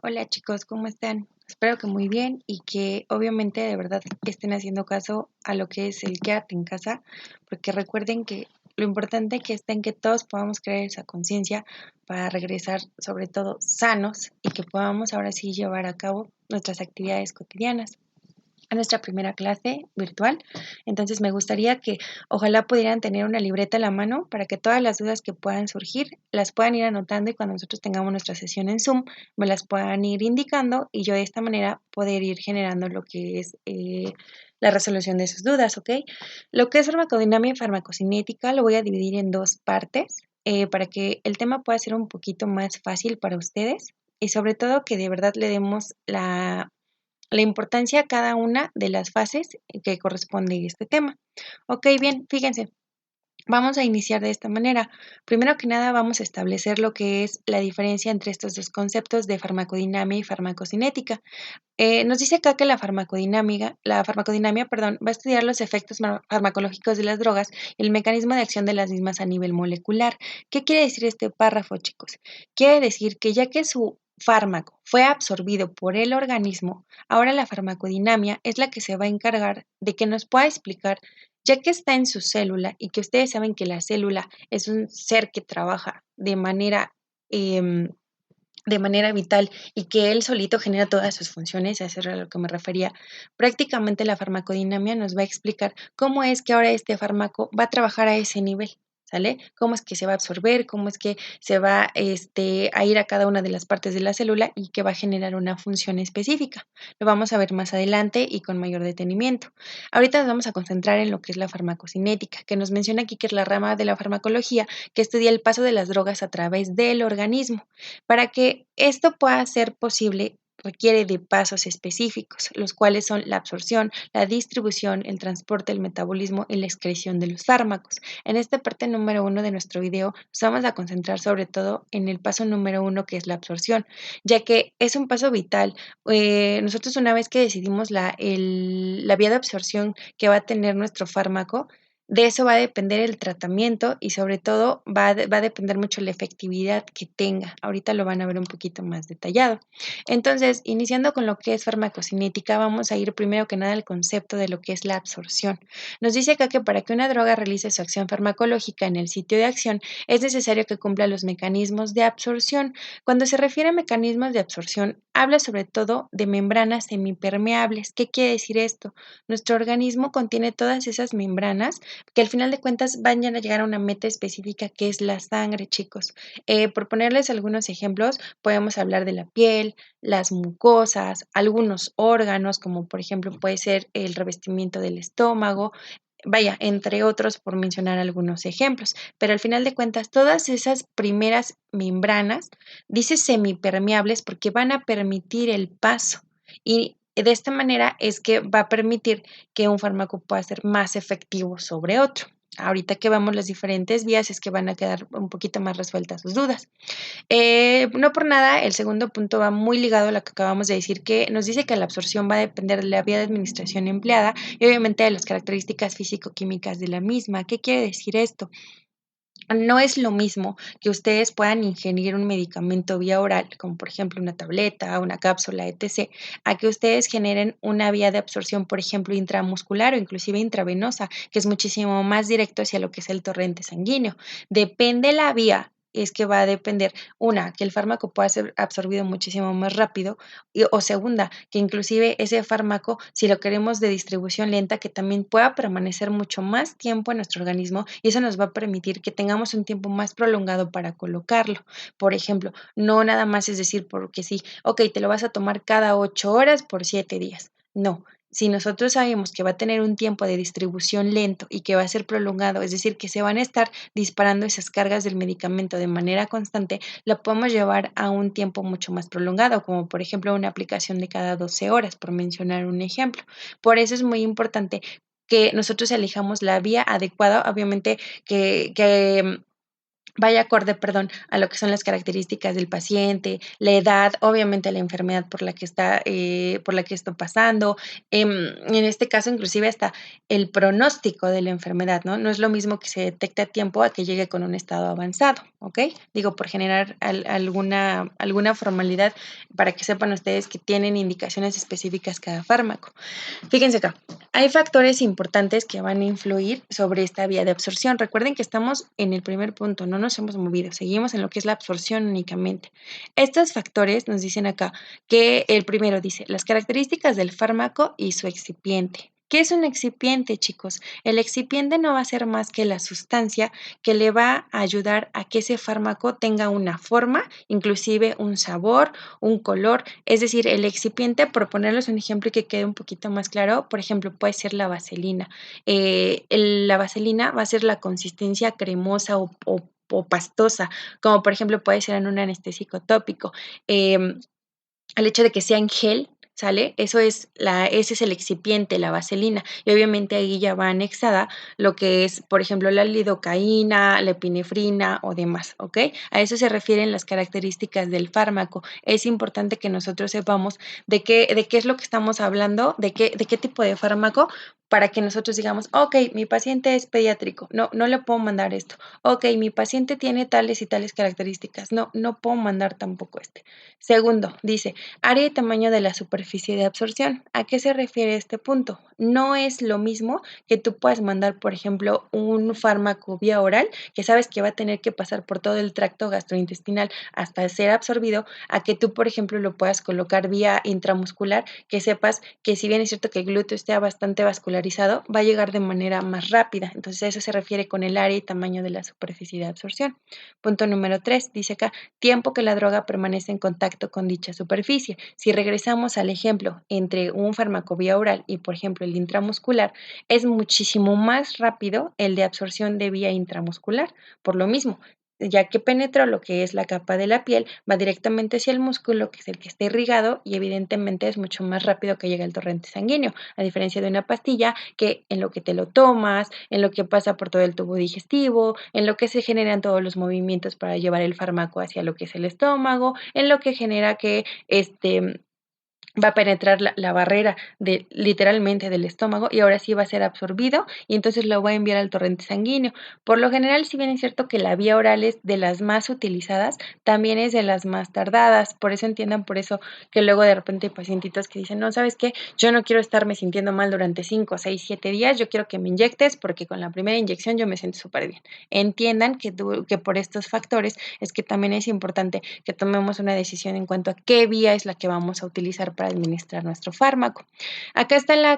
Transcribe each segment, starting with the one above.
Hola chicos, ¿cómo están? Espero que muy bien y que obviamente de verdad estén haciendo caso a lo que es el quédate en casa, porque recuerden que lo importante que está en que todos podamos crear esa conciencia para regresar sobre todo sanos y que podamos ahora sí llevar a cabo nuestras actividades cotidianas a nuestra primera clase virtual. Entonces me gustaría que ojalá pudieran tener una libreta a la mano para que todas las dudas que puedan surgir las puedan ir anotando y cuando nosotros tengamos nuestra sesión en Zoom me las puedan ir indicando y yo de esta manera poder ir generando lo que es la resolución de sus dudas, ¿ok? Lo que es farmacodinámica y farmacocinética lo voy a dividir en dos partes para que el tema pueda ser un poquito más fácil para ustedes y sobre todo que de verdad le demos la importancia a cada una de las fases que corresponde a este tema. Ok, bien, fíjense, vamos a iniciar de esta manera. Primero que nada, vamos a establecer lo que es la diferencia entre estos dos conceptos de farmacodinamia y farmacocinética. Nos dice acá que la farmacodinamia, perdón, va a estudiar los efectos farmacológicos de las drogas y el mecanismo de acción de las mismas a nivel molecular. ¿Qué quiere decir este párrafo, chicos? Quiere decir que ya que su fármaco fue absorbido por el organismo, ahora la farmacodinamia es la que se va a encargar de que nos pueda explicar, ya que está en su célula y que ustedes saben que la célula es un ser que trabaja em, de manera vital y que él solito genera todas sus funciones, a eso era a lo que me refería. Prácticamente la farmacodinamia nos va a explicar cómo es que ahora este fármaco va a trabajar a ese nivel, ¿sale? Cómo es que se va a absorber, cómo es que se va a ir a cada una de las partes de la célula y que va a generar una función específica. Lo vamos a ver más adelante y con mayor detenimiento. Ahorita nos vamos a concentrar en lo que es la farmacocinética, que nos menciona aquí que es la rama de la farmacología que estudia el paso de las drogas a través del organismo. Para que esto pueda ser posible, requiere de pasos específicos, los cuales son la absorción, la distribución, el transporte, el metabolismo y la excreción de los fármacos. En esta parte número 1 de nuestro video nos vamos a concentrar sobre todo en el paso número 1 que es la absorción, ya que es un paso vital. Nosotros una vez que decidimos la vía de absorción que va a tener nuestro fármaco, de eso va a depender el tratamiento y sobre todo va a depender mucho la efectividad que tenga. Ahorita lo van a ver un poquito más detallado. Entonces, iniciando con lo que es farmacocinética, vamos a ir primero que nada al concepto de lo que es la absorción. Nos dice acá que para que una droga realice su acción farmacológica en el sitio de acción, es necesario que cumpla los mecanismos de absorción. Cuando se refiere a mecanismos de absorción, habla sobre todo de membranas semipermeables. ¿Qué quiere decir esto? Nuestro organismo contiene todas esas membranas que al final de cuentas vayan a llegar a una meta específica que es la sangre, chicos. Por ponerles algunos ejemplos, podemos hablar de la piel, las mucosas, algunos órganos, como por ejemplo puede ser el revestimiento del estómago, vaya, entre otros, por mencionar algunos ejemplos. Pero al final de cuentas, todas esas primeras membranas, dice semipermeables porque van a permitir el paso. Y de esta manera es que va a permitir que un fármaco pueda ser más efectivo sobre otro. Ahorita que vamos las diferentes vías es que van a quedar un poquito más resueltas sus dudas. No por nada, el segundo punto va muy ligado a lo que acabamos de decir, que nos dice que la absorción va a depender de la vía de administración empleada y obviamente de las características físico-químicas de la misma. ¿Qué quiere decir esto? No es lo mismo que ustedes puedan ingerir un medicamento vía oral, como por ejemplo una tableta, una cápsula, etc., a que ustedes generen una vía de absorción, por ejemplo, intramuscular o inclusive intravenosa, que es muchísimo más directo hacia lo que es el torrente sanguíneo. Depende la vía, es que va a depender, una, que el fármaco pueda ser absorbido muchísimo más rápido, o segunda, que inclusive ese fármaco, si lo queremos de distribución lenta, que también pueda permanecer mucho más tiempo en nuestro organismo y eso nos va a permitir que tengamos un tiempo más prolongado para colocarlo. Por ejemplo, no nada más es decir porque sí, ok, te lo vas a tomar cada 8 horas por 7 días. No, si nosotros sabemos que va a tener un tiempo de distribución lento y que va a ser prolongado, es decir, que se van a estar disparando esas cargas del medicamento de manera constante, la podemos llevar a un tiempo mucho más prolongado, como por ejemplo una aplicación de cada 12 horas, por mencionar un ejemplo. Por eso es muy importante que nosotros elijamos la vía adecuada, obviamente que vaya acorde, perdón, a lo que son las características del paciente, la edad, obviamente la enfermedad por la que está pasando, en este caso inclusive hasta el pronóstico de la enfermedad, ¿no? No es lo mismo que se detecte a tiempo a que llegue con un estado avanzado, ¿ok? Digo, por generar alguna formalidad para que sepan ustedes que tienen indicaciones específicas cada fármaco. Fíjense acá, hay factores importantes que van a influir sobre esta vía de absorción. Recuerden que estamos en el primer punto, no nos hemos movido, seguimos en lo que es la absorción únicamente. Estos factores nos dicen acá que el primero dice las características del fármaco y su excipiente. ¿Qué es un excipiente, chicos? El excipiente no va a ser más que la sustancia que le va a ayudar a que ese fármaco tenga una forma, inclusive un sabor, un color. Es decir, el excipiente, por ponerles un ejemplo y que quede un poquito más claro, por ejemplo, puede ser la vaselina. La vaselina va a ser la consistencia cremosa o pastosa, como por ejemplo puede ser en un anestésico tópico. El hecho de que sea en gel, ¿sale? Ese es el excipiente, la vaselina. Y obviamente ahí ya va anexada lo que es, por ejemplo, la lidocaína, la epinefrina o demás, ¿ok? A eso se refieren las características del fármaco. Es importante que nosotros sepamos de qué es lo que estamos hablando, de qué tipo de fármaco, para que nosotros digamos, ok, mi paciente es pediátrico, no le puedo mandar esto. Ok, mi paciente tiene tales y tales características, no puedo mandar tampoco este. Segundo, dice, área y tamaño de la superficie de absorción. ¿A qué se refiere este punto? No es lo mismo que tú puedas mandar, por ejemplo, un fármaco vía oral, que sabes que va a tener que pasar por todo el tracto gastrointestinal hasta ser absorbido, a que tú, por ejemplo, lo puedas colocar vía intramuscular, que sepas que si bien es cierto que el glúteo esté bastante vascularizado, va a llegar de manera más rápida. Entonces, a eso se refiere con el área y tamaño de la superficie de absorción. Punto número 3, dice acá, tiempo que la droga permanece en contacto con dicha superficie. Si regresamos al ejemplo entre un fármaco vía oral y, por ejemplo, el intramuscular, es muchísimo más rápido el de absorción de vía intramuscular. Por lo mismo, ya que penetra lo que es la capa de la piel, va directamente hacia el músculo, que es el que está irrigado, y evidentemente es mucho más rápido que llega al torrente sanguíneo, a diferencia de una pastilla que en lo que te lo tomas, en lo que pasa por todo el tubo digestivo, en lo que se generan todos los movimientos para llevar el fármaco hacia lo que es el estómago, en lo que genera que va a penetrar la barrera literalmente del estómago y ahora sí va a ser absorbido y entonces lo va a enviar al torrente sanguíneo. Por lo general, si bien es cierto que la vía oral es de las más utilizadas, también es de las más tardadas. Por eso entiendan, por eso que luego de repente hay pacientitos que dicen, no, ¿sabes qué? Yo no quiero estarme sintiendo mal durante 5, 6, 7 días, yo quiero que me inyectes porque con la primera inyección yo me siento súper bien. Entiendan que por estos factores es que también es importante que tomemos una decisión en cuanto a qué vía es la que vamos a utilizar para administrar nuestro fármaco. Acá está la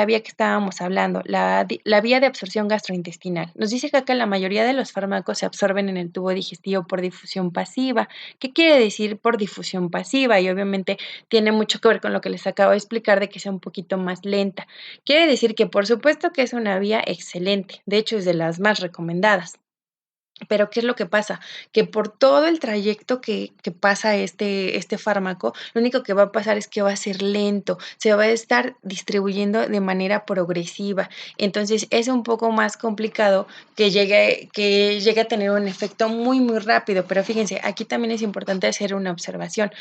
vía que estábamos hablando, la vía de absorción gastrointestinal. Nos dice que acá la mayoría de los fármacos se absorben en el tubo digestivo por difusión pasiva. ¿Qué quiere decir por difusión pasiva? Y obviamente tiene mucho que ver con lo que les acabo de explicar de que sea un poquito más lenta. Quiere decir que por supuesto que es una vía excelente, de hecho es de las más recomendadas. Pero, ¿qué es lo que pasa? Que por todo el trayecto que pasa este fármaco, lo único que va a pasar es que va a ser lento, se va a estar distribuyendo de manera progresiva. Entonces, es un poco más complicado que llegue a tener un efecto muy, muy rápido. Pero fíjense, aquí también es importante hacer una observación.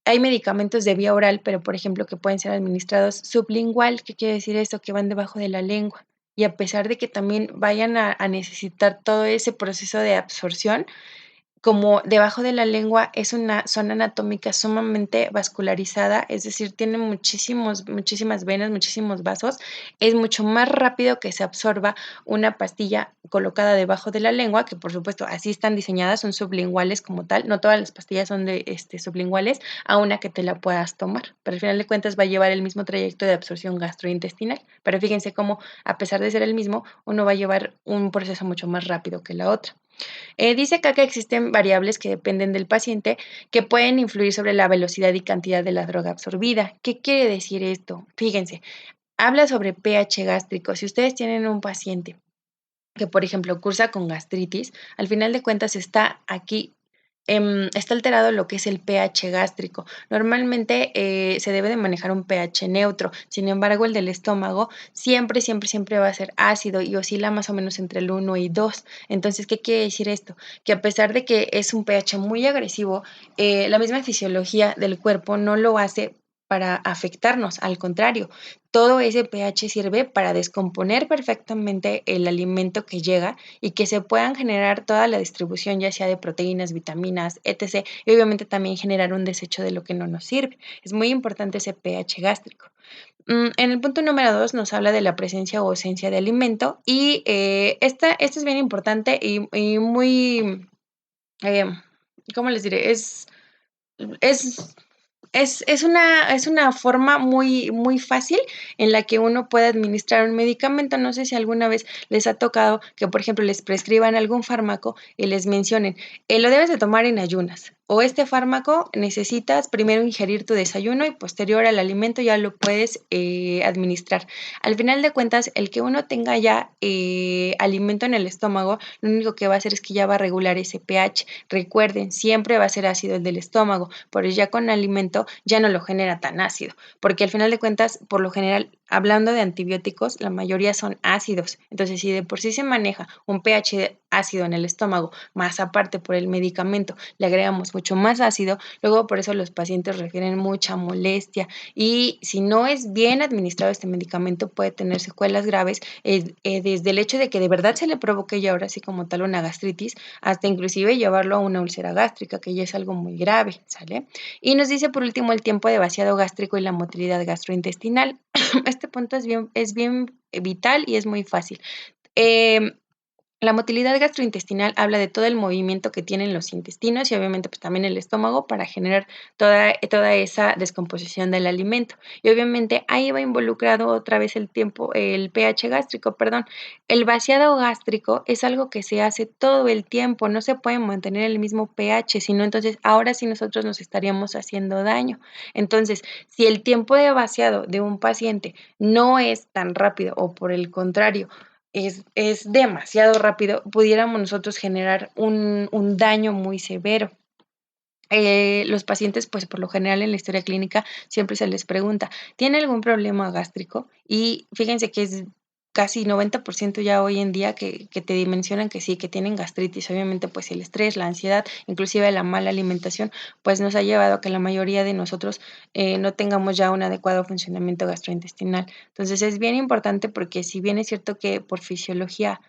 Hay medicamentos de vía oral, pero, por ejemplo, que pueden ser administrados sublingual. ¿Qué quiere decir esto? Que van debajo de la lengua. Y a pesar de que también vayan a necesitar todo ese proceso de absorción, como debajo de la lengua es una zona anatómica sumamente vascularizada, es decir, tiene muchísimas venas, muchísimos vasos, es mucho más rápido que se absorba una pastilla colocada debajo de la lengua, que por supuesto así están diseñadas, son sublinguales como tal, no todas las pastillas son de sublinguales, a una que te la puedas tomar, pero al final de cuentas va a llevar el mismo trayecto de absorción gastrointestinal, pero fíjense cómo a pesar de ser el mismo, uno va a llevar un proceso mucho más rápido que la otra. Dice acá que existen variables que dependen del paciente que pueden influir sobre la velocidad y cantidad de la droga absorbida. ¿Qué quiere decir esto? Fíjense, habla sobre pH gástrico. Si ustedes tienen un paciente que, por ejemplo, cursa con gastritis, al final de cuentas está aquí está alterado lo que es el pH gástrico. Normalmente se debe de manejar un pH neutro, sin embargo el del estómago siempre va a ser ácido y oscila más o menos entre el 1 y 2. Entonces, ¿qué quiere decir esto? Que a pesar de que es un pH muy agresivo, la misma fisiología del cuerpo no lo hace para afectarnos, al contrario, todo ese pH sirve para descomponer perfectamente el alimento que llega y que se puedan generar toda la distribución, ya sea de proteínas, vitaminas, etc. Y obviamente también generar un desecho de lo que no nos sirve. Es muy importante ese pH gástrico. En el punto número 2 nos habla de la presencia o ausencia de alimento y esta es bien importante y muy, eh, ¿cómo les diré? Es es una forma muy fácil en la que uno puede administrar un medicamento. No sé si alguna vez les ha tocado que, por ejemplo, les prescriban algún fármaco y les mencionen, lo debes de tomar en ayunas, o este fármaco necesitas primero ingerir tu desayuno y posterior al alimento ya lo puedes administrar. Al final de cuentas, el que uno tenga ya alimento en el estómago, lo único que va a hacer es que ya va a regular ese pH. Recuerden, siempre va a ser ácido el del estómago, pero ya con alimento ya no lo genera tan ácido, porque al final de cuentas, por lo general, hablando de antibióticos, la mayoría son ácidos. Entonces, si de por sí se maneja un pH ácido en el estómago, más aparte por el medicamento, le agregamos mucho más ácido, luego por eso los pacientes refieren mucha molestia y si no es bien administrado este medicamento puede tener secuelas graves, desde el hecho de que de verdad se le provoque ya ahora sí como tal una gastritis, hasta inclusive llevarlo a una úlcera gástrica, que ya es algo muy grave, ¿sale? Y nos dice por último el tiempo de vaciado gástrico y la motilidad gastrointestinal. Este punto es bien vital y es muy fácil. Eh, la motilidad gastrointestinal habla de todo el movimiento que tienen los intestinos y obviamente pues también el estómago para generar toda esa descomposición del alimento. Y obviamente ahí va involucrado otra vez el pH gástrico, perdón. El vaciado gástrico es algo que se hace todo el tiempo, no se puede mantener el mismo pH, sino entonces ahora sí nosotros nos estaríamos haciendo daño. Entonces, si el tiempo de vaciado de un paciente no es tan rápido o por el contrario, es demasiado rápido, pudiéramos nosotros generar un daño muy severo. Los pacientes, pues por lo general en la historia clínica siempre se les pregunta, ¿tiene algún problema gástrico? Y fíjense que es casi 90% ya hoy en día que te mencionan que sí, que tienen gastritis. Obviamente, pues el estrés, la ansiedad, inclusive la mala alimentación, pues nos ha llevado a que la mayoría de nosotros no tengamos ya un adecuado funcionamiento gastrointestinal. Entonces es bien importante porque si bien es cierto que por fisiología,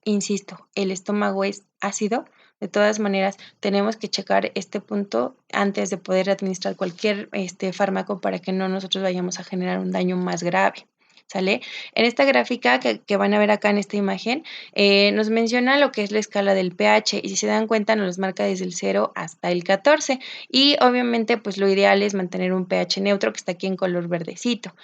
insisto, el estómago es ácido, de todas maneras tenemos que checar este punto antes de poder administrar cualquier fármaco para que no nosotros vayamos a generar un daño más grave. ¿Sale? En esta gráfica que van a ver acá en esta imagen, nos menciona lo que es la escala del pH y si se dan cuenta nos los marca desde el 0 hasta el 14 y obviamente pues lo ideal es mantener un pH neutro que está aquí en color verdecito.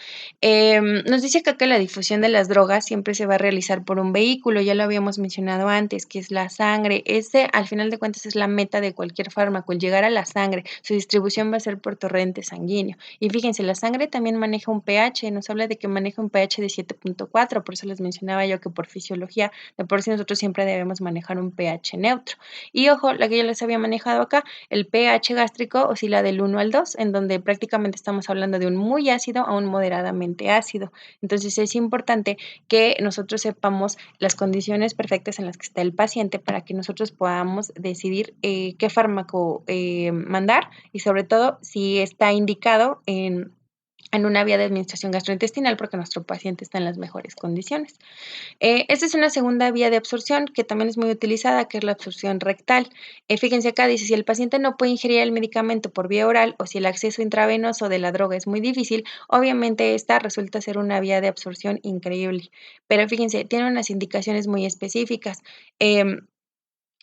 Nos dice acá que la difusión de las drogas siempre se va a realizar por un vehículo, ya lo habíamos mencionado antes, que es la sangre. Ese, al final de cuentas, es la meta de cualquier fármaco, el llegar a la sangre. Su distribución va a ser por torrente sanguíneo. Y fíjense, la sangre también maneja un pH, nos habla de que maneja un pH de 7.4, por eso les mencionaba yo que por fisiología, de por sí nosotros siempre debemos manejar un pH neutro. Y ojo, la que yo les había manejado acá, el pH gástrico oscila del 1 al 2, en donde prácticamente estamos hablando de un muy ácido a un moderadamente ácido. Entonces es importante que nosotros sepamos las condiciones perfectas en las que está el paciente para que nosotros podamos decidir qué fármaco mandar y sobre todo si está indicado en una vía de administración gastrointestinal porque nuestro paciente está en las mejores condiciones. Esta es una segunda vía de absorción que también es muy utilizada, que es la absorción rectal. Fíjense acá, dice, si el paciente no puede ingerir el medicamento por vía oral o si el acceso intravenoso de la droga es muy difícil, obviamente esta resulta ser una vía de absorción increíble. Pero fíjense, tiene unas indicaciones muy específicas.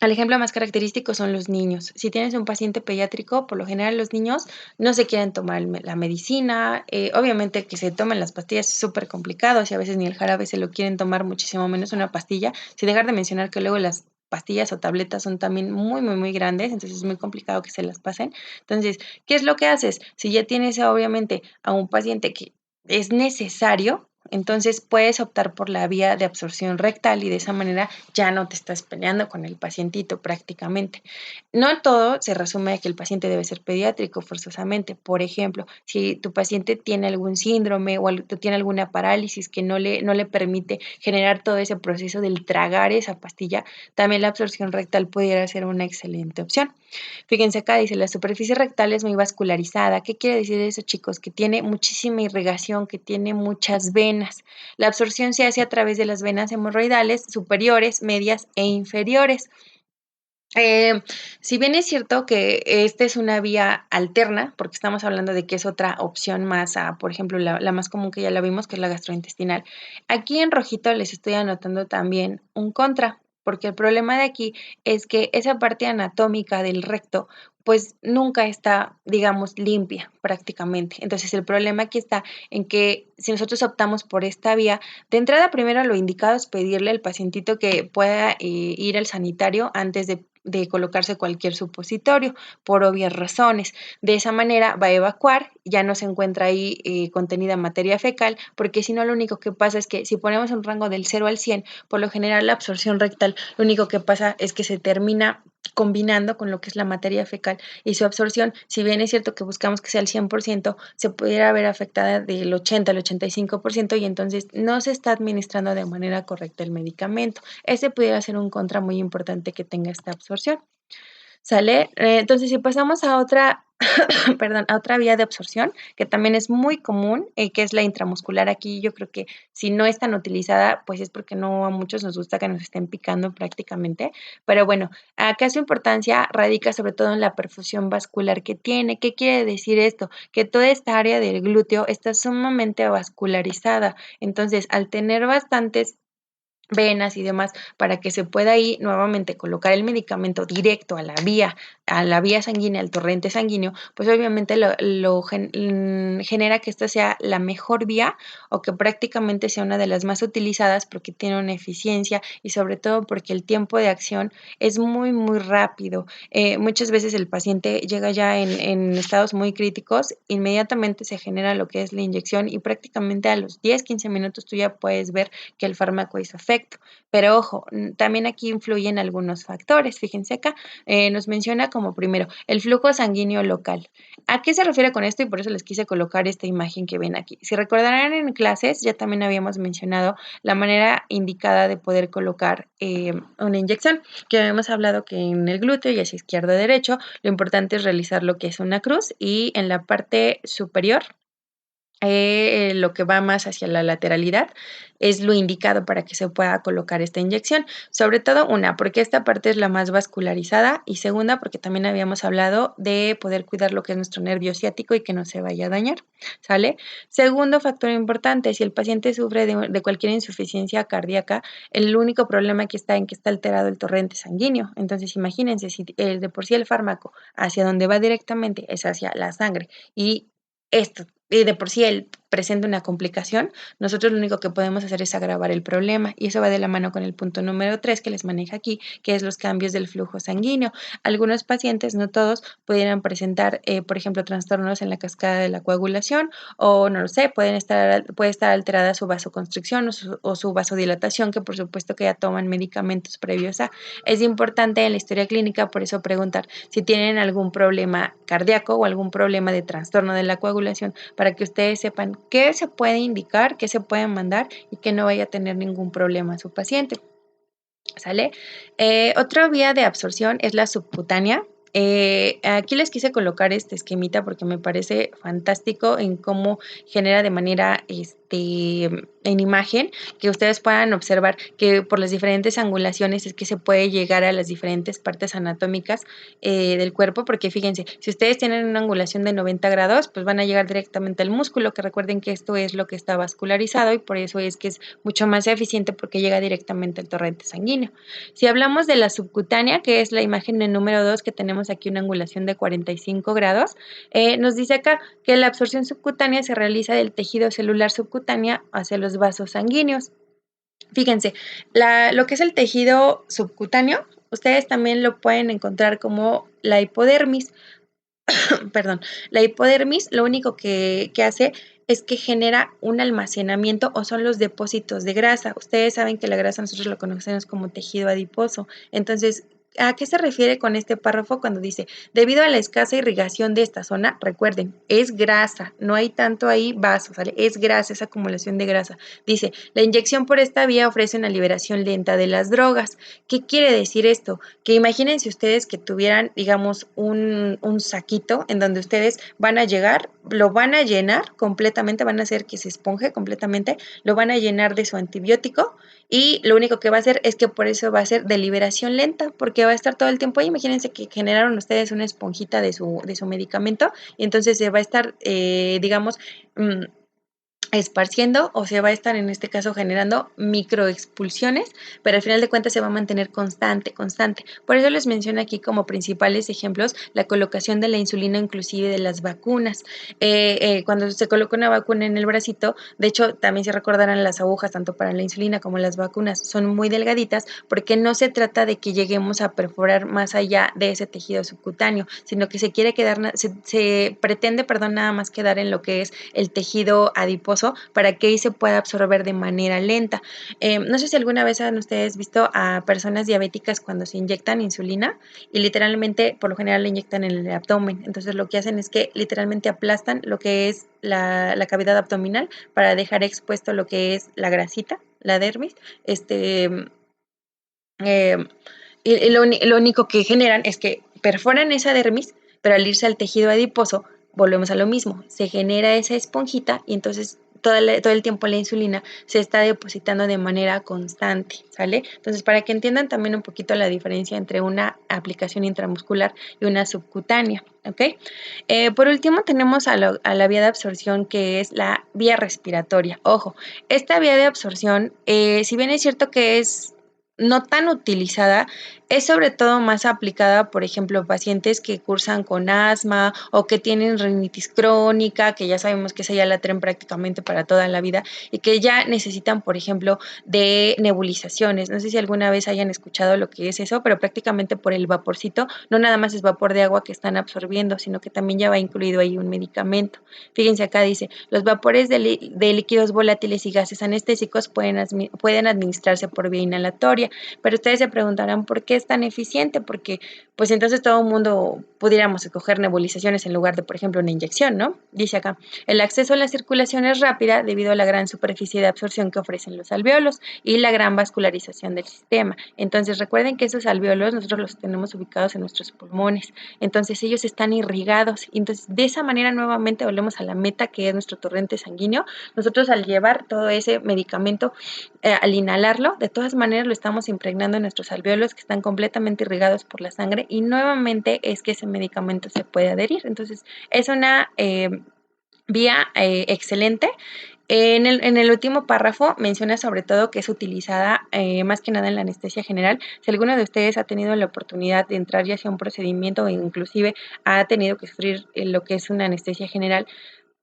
El ejemplo más característico son los niños. Si tienes un paciente pediátrico, por lo general los niños no se quieren tomar la medicina. Obviamente que se tomen las pastillas es súper complicado, si a veces ni el jarabe se lo quieren tomar, muchísimo menos una pastilla. Sin dejar de mencionar que luego las pastillas o tabletas son también muy grandes, entonces es muy complicado que se las pasen. Entonces, ¿qué es lo que haces? Si ya tienes obviamente a un paciente que es necesario, Entonces puedes optar por la vía de absorción rectal y de esa manera ya no te estás peleando con el pacientito prácticamente. No todo se resume a que el paciente debe ser pediátrico forzosamente. Por ejemplo, si tu paciente tiene algún síndrome o tiene alguna parálisis que no le permite generar todo ese proceso del tragar esa pastilla, también la absorción rectal pudiera ser una excelente opción. Fíjense acá, dice, la superficie rectal es muy vascularizada. ¿Qué quiere decir eso, chicos? Que tiene muchísima irrigación, que tiene muchas venas. La absorción se hace a través de las venas hemorroidales superiores, medias e inferiores. Eh, si bien es cierto que esta es una vía alterna, porque estamos hablando de que es otra opción más a, por ejemplo, la más común que ya la vimos, que es la gastrointestinal. Aquí en rojito les estoy anotando también un contra, porque el problema de aquí es que esa parte anatómica del recto, pues nunca está, digamos, limpia prácticamente. Entonces el problema aquí está en que si nosotros optamos por esta vía, de entrada primero lo indicado es pedirle al pacientito que pueda ir al sanitario antes de colocarse cualquier supositorio, por obvias razones. De esa manera va a evacuar, ya no se encuentra ahí contenida materia fecal, porque si no lo único que pasa es que si ponemos un rango del 0 al 100, por lo general la absorción rectal, lo único que pasa es que se termina combinando con lo que es la materia fecal y su absorción, si bien es cierto que buscamos que sea el 100%, se pudiera ver afectada del 80 al 85% y entonces no se está administrando de manera correcta el medicamento. Ese pudiera ser un contra muy importante que tenga esta absorción. ¿Sale? Entonces, si pasamos a otra, perdón, a otra vía de absorción, que también es muy común, que es la intramuscular. Aquí yo creo que si no es tan utilizada, pues es porque no a muchos nos gusta que nos estén picando prácticamente. Pero bueno, acá su importancia radica sobre todo en la perfusión vascular que tiene. ¿Qué quiere decir esto? Que toda esta área del glúteo está sumamente vascularizada. Entonces, al tener bastantes venas y demás, para que se pueda ahí nuevamente colocar el medicamento directo a la vía sanguínea, al torrente sanguíneo, pues obviamente genera que esta sea la mejor vía o que prácticamente sea una de las más utilizadas porque tiene una eficiencia y sobre todo porque el tiempo de acción es muy, muy rápido. Muchas veces el paciente llega ya en estados muy críticos, inmediatamente se genera lo que es la inyección y prácticamente a los 10, 15 minutos tú ya puedes ver que el fármaco hizo efecto. Pero ojo, también aquí influyen algunos factores. Fíjense acá, nos menciona como primero el flujo sanguíneo local. ¿A qué se refiere con esto? Y por eso les quise colocar esta imagen que ven aquí. Si recordarán en clases, ya también habíamos mencionado la manera indicada de poder colocar una inyección, que habíamos hablado que en el glúteo y hacia izquierdo a derecho, lo importante es realizar lo que es una cruz y en la parte superior lo que va más hacia la lateralidad es lo indicado para que se pueda colocar esta inyección. Sobre todo, una, porque esta parte es la más vascularizada y segunda, porque también habíamos hablado de poder cuidar lo que es nuestro nervio ciático y que no se vaya a dañar, ¿sale? Segundo factor importante, si el paciente sufre de cualquier insuficiencia cardíaca, el único problema que está en que está alterado el torrente sanguíneo. Entonces, imagínense, si de por sí el fármaco hacia donde va directamente es hacia la sangre y esto y de por sí él presenta una complicación, nosotros lo único que podemos hacer es agravar el problema y eso va de la mano con el punto número 3 que les maneja aquí, que es los cambios del flujo sanguíneo. Algunos pacientes, no todos, pudieran presentar, por ejemplo, trastornos en la cascada de la coagulación o no lo sé, puede estar alterada su vasoconstricción o su vasodilatación, que por supuesto que ya toman medicamentos previos a. Es importante en la historia clínica, por eso preguntar si tienen algún problema cardíaco o algún problema de trastorno de la coagulación para que ustedes sepan qué se puede indicar, qué se puede mandar y que no vaya a tener ningún problema su paciente. ¿Sale? Otra vía de absorción es la subcutánea. Aquí les quise colocar este esquemita porque me parece fantástico en cómo genera de manera en imagen que ustedes puedan observar que por las diferentes angulaciones es que se puede llegar a las diferentes partes anatómicas del cuerpo, porque fíjense, si ustedes tienen una angulación de 90 grados, pues van a llegar directamente al músculo, que recuerden que esto es lo que está vascularizado y por eso es que es mucho más eficiente porque llega directamente al torrente sanguíneo. Si hablamos de la subcutánea, que es la imagen de número 2, que tenemos aquí una angulación de 45 grados, nos dice acá que la absorción subcutánea se realiza del tejido celular subcutáneo hacia los vasos sanguíneos. Fíjense, lo que es el tejido subcutáneo, ustedes también lo pueden encontrar como la hipodermis. Perdón, la hipodermis lo único que hace es que genera un almacenamiento o son los depósitos de grasa. Ustedes saben que la grasa nosotros lo conocemos como tejido adiposo. Entonces, ¿a qué se refiere con este párrafo cuando dice, debido a la escasa irrigación de esta zona, recuerden, es grasa, no hay tanto ahí vasos, ¿sale? Es grasa, es acumulación de grasa. Dice, la inyección por esta vía ofrece una liberación lenta de las drogas. ¿Qué quiere decir esto? Que imagínense ustedes que tuvieran, digamos, un saquito en donde ustedes van a llegar, lo van a llenar completamente, van a hacer que se esponje completamente, lo van a llenar de su antibiótico y lo único que va a hacer es que por eso va a ser de liberación lenta, porque va a estar todo el tiempo ahí. Imagínense que generaron ustedes una esponjita de su medicamento y entonces se va a estar, digamos, esparciendo o se va a estar en este caso generando microexpulsiones, pero al final de cuentas se va a mantener constante. Por eso les menciono aquí como principales ejemplos la colocación de la insulina, inclusive de las vacunas. Cuando se coloca una vacuna en el bracito, de hecho también se recordarán las agujas tanto para la insulina como las vacunas son muy delgaditas porque no se trata de que lleguemos a perforar más allá de ese tejido subcutáneo, sino que se quiere quedar, se pretende, perdón, nada más quedar en lo que es el tejido adiposo para que ahí se pueda absorber de manera lenta. No sé si alguna vez han ustedes visto a personas diabéticas cuando se inyectan insulina y literalmente por lo general la inyectan en el abdomen. Entonces lo que hacen es que literalmente aplastan lo que es la cavidad abdominal para dejar expuesto lo que es la grasita, la dermis, eh, y lo único que generan es que perforan esa dermis, pero al irse al tejido adiposo, volvemos a lo mismo, se genera esa esponjita y entonces todo el tiempo la insulina se está depositando de manera constante, ¿sale? Entonces, para que entiendan también un poquito la diferencia entre una aplicación intramuscular y una subcutánea, ¿ok? Por último, tenemos a la vía de absorción que es la vía respiratoria. Ojo, esta vía de absorción, si bien es cierto que es no tan utilizada, es sobre todo más aplicada, por ejemplo, pacientes que cursan con asma o que tienen rinitis crónica, que ya sabemos que esa ya la traen prácticamente para toda la vida y que ya necesitan, por ejemplo, de nebulizaciones. No sé si alguna vez hayan escuchado lo que es eso, pero prácticamente por el vaporcito, no nada más es vapor de agua que están absorbiendo, sino que también ya va incluido ahí un medicamento. Fíjense acá dice, los vapores de líquidos volátiles y gases anestésicos pueden administrarse por vía inhalatoria, pero ustedes se preguntarán por qué es tan eficiente, porque pues entonces todo el mundo pudiéramos escoger nebulizaciones en lugar de, por ejemplo, una inyección, ¿no? Dice acá, el acceso a la circulación es rápida debido a la gran superficie de absorción que ofrecen los alvéolos y la gran vascularización del sistema. Entonces recuerden que esos alvéolos nosotros los tenemos ubicados en nuestros pulmones, entonces ellos están irrigados, y entonces de esa manera nuevamente volvemos a la meta que es nuestro torrente sanguíneo. Nosotros al llevar todo ese medicamento, al inhalarlo, de todas maneras lo estamos impregnando en nuestros alvéolos que están completamente irrigados por la sangre y nuevamente es que ese medicamento se puede adherir. Entonces es una vía excelente. En el último párrafo menciona sobre todo que es utilizada más que nada en la anestesia general. Si alguno de ustedes ha tenido la oportunidad de entrar ya hacia un procedimiento o inclusive ha tenido que sufrir lo que es una anestesia general,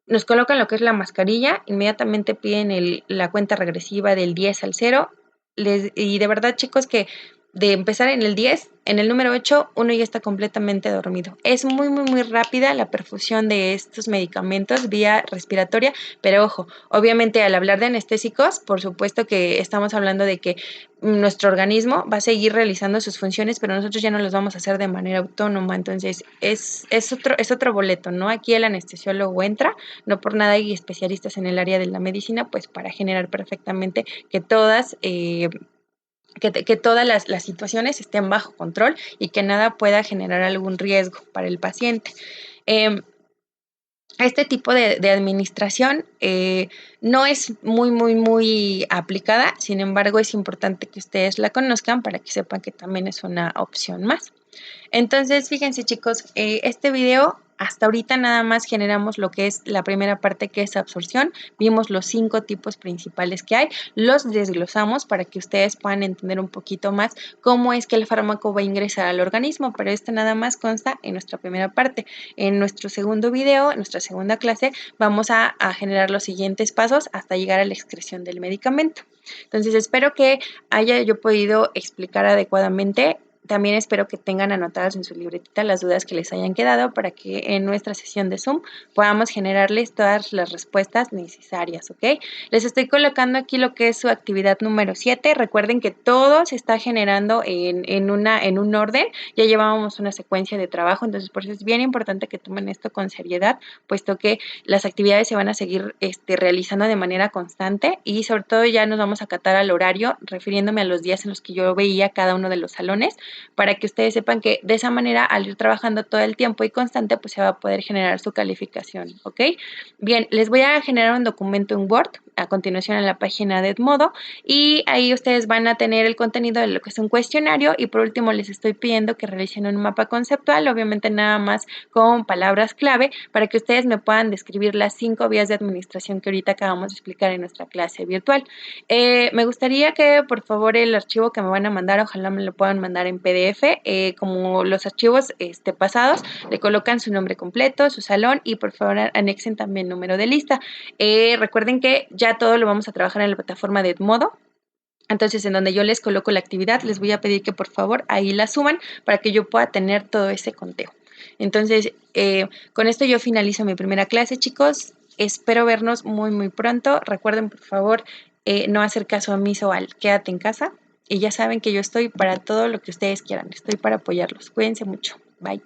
nos colocan lo que es la mascarilla, inmediatamente piden la cuenta regresiva del 10 al 0. Y de verdad, chicos, que de empezar en el 10, en el número 8, uno ya está completamente dormido. Es muy rápida la perfusión de estos medicamentos vía respiratoria, pero ojo, obviamente al hablar de anestésicos, por supuesto que estamos hablando de que nuestro organismo va a seguir realizando sus funciones, pero nosotros ya no los vamos a hacer de manera autónoma. Entonces, es otro boleto, ¿no? Aquí el anestesiólogo entra, no por nada hay especialistas en el área de la medicina, pues para generar perfectamente que todas... que todas las situaciones estén bajo control y que nada pueda generar algún riesgo para el paciente. Este tipo de administración no es muy aplicada, sin embargo es importante que ustedes la conozcan para que sepan que también es una opción más. Entonces, fíjense chicos, este video hasta ahorita nada más generamos lo que es la primera parte, que es absorción. Vimos los 5 tipos principales que hay, los desglosamos para que ustedes puedan entender un poquito más cómo es que el fármaco va a ingresar al organismo, pero esto nada más consta en nuestra primera parte. En nuestro segundo video, en nuestra segunda clase, vamos a generar los siguientes pasos hasta llegar a la excreción del medicamento. Entonces, espero que haya yo podido explicar adecuadamente también espero que tengan anotadas en su libretita las dudas que les hayan quedado para que en nuestra sesión de Zoom podamos generarles todas las respuestas necesarias, ¿ok? Les estoy colocando aquí lo que es su actividad número 7. Recuerden que todo se está generando en un orden. Ya llevábamos una secuencia de trabajo, entonces por eso es bien importante que tomen esto con seriedad, puesto que las actividades se van a seguir realizando de manera constante y sobre todo ya nos vamos a acatar al horario, refiriéndome a los días en los que yo veía cada uno de los salones, para que ustedes sepan que de esa manera, al ir trabajando todo el tiempo y constante, pues se va a poder generar su calificación, ¿ok? Bien, les voy a generar un documento en Word a continuación en la página de Edmodo y ahí ustedes van a tener el contenido de lo que es un cuestionario y por último les estoy pidiendo que realicen un mapa conceptual, obviamente nada más con palabras clave para que ustedes me puedan describir las 5 vías de administración que ahorita acabamos de explicar en nuestra clase virtual. Me gustaría que por favor el archivo que me van a mandar, ojalá me lo puedan mandar en PDF, como los archivos pasados, le colocan su nombre completo, su salón y por favor anexen también número de lista. Recuerden que ya todo lo vamos a trabajar en la plataforma de Edmodo. Entonces, en donde yo les coloco la actividad, les voy a pedir que por favor ahí la suban para que yo pueda tener todo ese conteo. Entonces, con esto yo finalizo mi primera clase, chicos. Espero vernos muy, muy pronto. Recuerden, por favor, no hacer caso omiso al quédate en casa. Y ya saben que yo estoy para todo lo que ustedes quieran. Estoy para apoyarlos. Cuídense mucho. Bye.